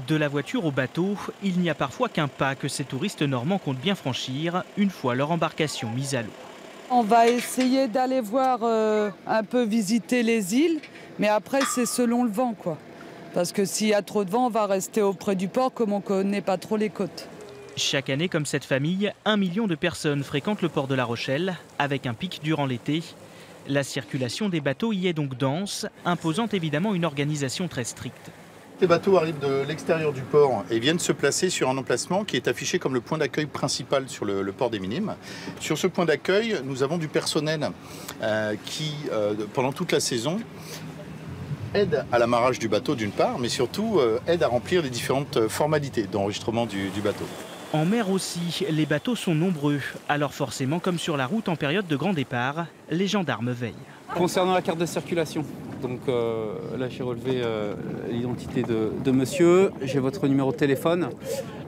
De la voiture au bateau, il n'y a parfois qu'un pas que ces touristes normands comptent bien franchir une fois leur embarcation mise à l'eau. On va essayer d'aller voir un peu visiter les îles, mais après c'est selon le vent quoi. Parce que s'il y a trop de vent, on va rester auprès du port comme on ne connaît pas trop les côtes. Chaque année, comme cette famille, 1 million de personnes fréquentent le port de La Rochelle, avec un pic durant l'été. La circulation des bateaux y est donc dense, imposant évidemment une organisation très stricte. Les bateaux arrivent de l'extérieur du port et viennent se placer sur un emplacement qui est affiché comme le point d'accueil principal sur le port des Minimes. Sur ce point d'accueil, nous avons du personnel qui, pendant toute la saison, aide à l'amarrage du bateau d'une part, mais surtout aide à remplir les différentes formalités d'enregistrement du bateau. En mer aussi, les bateaux sont nombreux. Alors forcément, comme sur la route en période de grand départ, les gendarmes veillent. Concernant la carte de circulation, donc là j'ai relevé l'identité de monsieur, j'ai votre numéro de téléphone.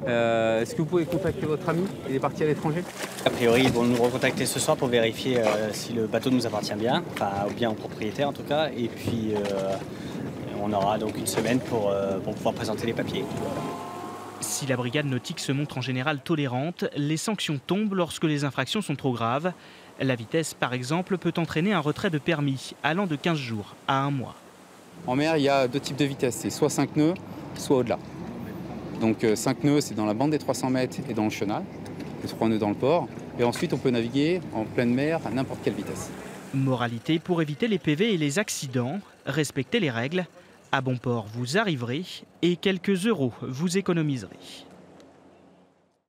Est-ce que vous pouvez contacter votre ami? Il est parti à l'étranger? A priori, ils vont nous recontacter ce soir pour vérifier si le bateau nous appartient bien, enfin ou bien au propriétaire en tout cas. Et puis on aura donc une semaine pour pouvoir présenter les papiers. Si la brigade nautique se montre en général tolérante, les sanctions tombent lorsque les infractions sont trop graves. La vitesse, par exemple, peut entraîner un retrait de permis allant de 15 jours à 1 mois. En mer, il y a deux types de vitesse, c'est soit 5 nœuds, soit au-delà. Donc 5 nœuds, c'est dans la bande des 300 mètres et dans le chenal, et 3 nœuds dans le port. Et ensuite, on peut naviguer en pleine mer à n'importe quelle vitesse. Moralité, pour éviter les PV et les accidents, respectez les règles. À bon port, vous arriverez et quelques euros vous économiserez.